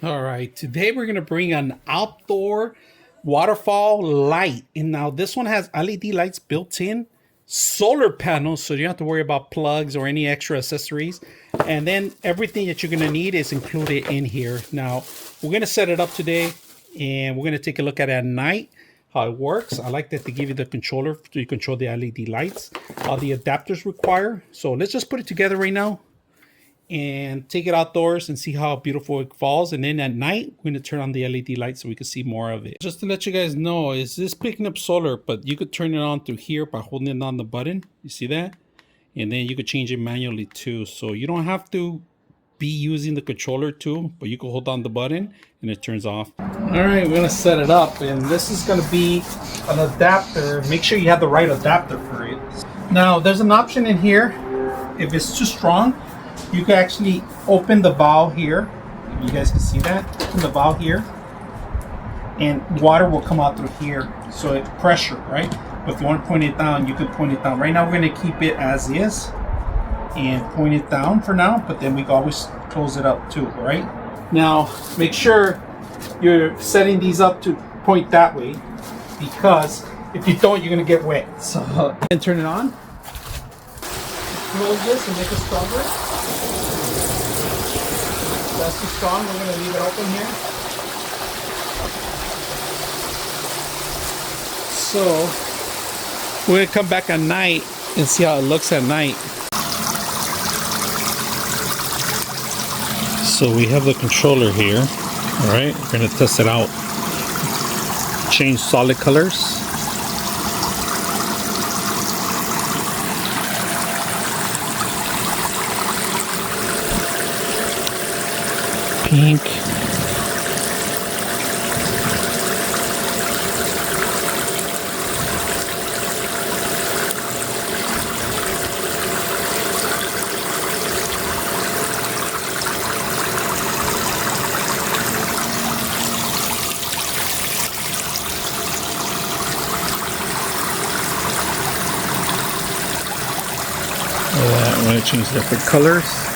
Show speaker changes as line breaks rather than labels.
All right, today we're gonna bring an outdoor waterfall light. And now this one has LED lights built in, solar panels, so you don't have to worry about plugs or any extra accessories. And then everything that you're gonna need is included in here. Now, we're gonna set it up today and we're gonna take a look at it at night, how it works. I like that they give you the controller so you control the LED lights, all the adapters require. So let's just put it together right now and take it outdoors and see how beautiful it falls. And then at night, we're going to turn on the LED light so we can see more of it. Just to let you guys know, is this picking up solar, but you could turn it on through here by holding it on the button. You see that? And then you could change it manually too. So you don't have to be using the controller too, but you can hold on the button and it turns off. All right, we're going to set it up, and this is going to be an adapter. Make sure you have the right adapter for it. Now, there's an option in here. If it's too strong, you can actually open the valve here. You guys can see that. Open the valve here, and water will come out through here. So it pressure, right? But if you want to point it down, you can point it down. Right now, we're going to keep it as is and point it down for now. But then we can always close it up too, right? Now, make sure you're setting these up to point that way, because if you don't, you're going to get wet. So, and turn it on. Close this and make it stronger. That's too strong. We're going to leave it open here. So we're going to come back at night and see how it looks at night. So we have the controller here. All right, we're going to test it out. Change solid colors. Pink. I'm going to change different colors.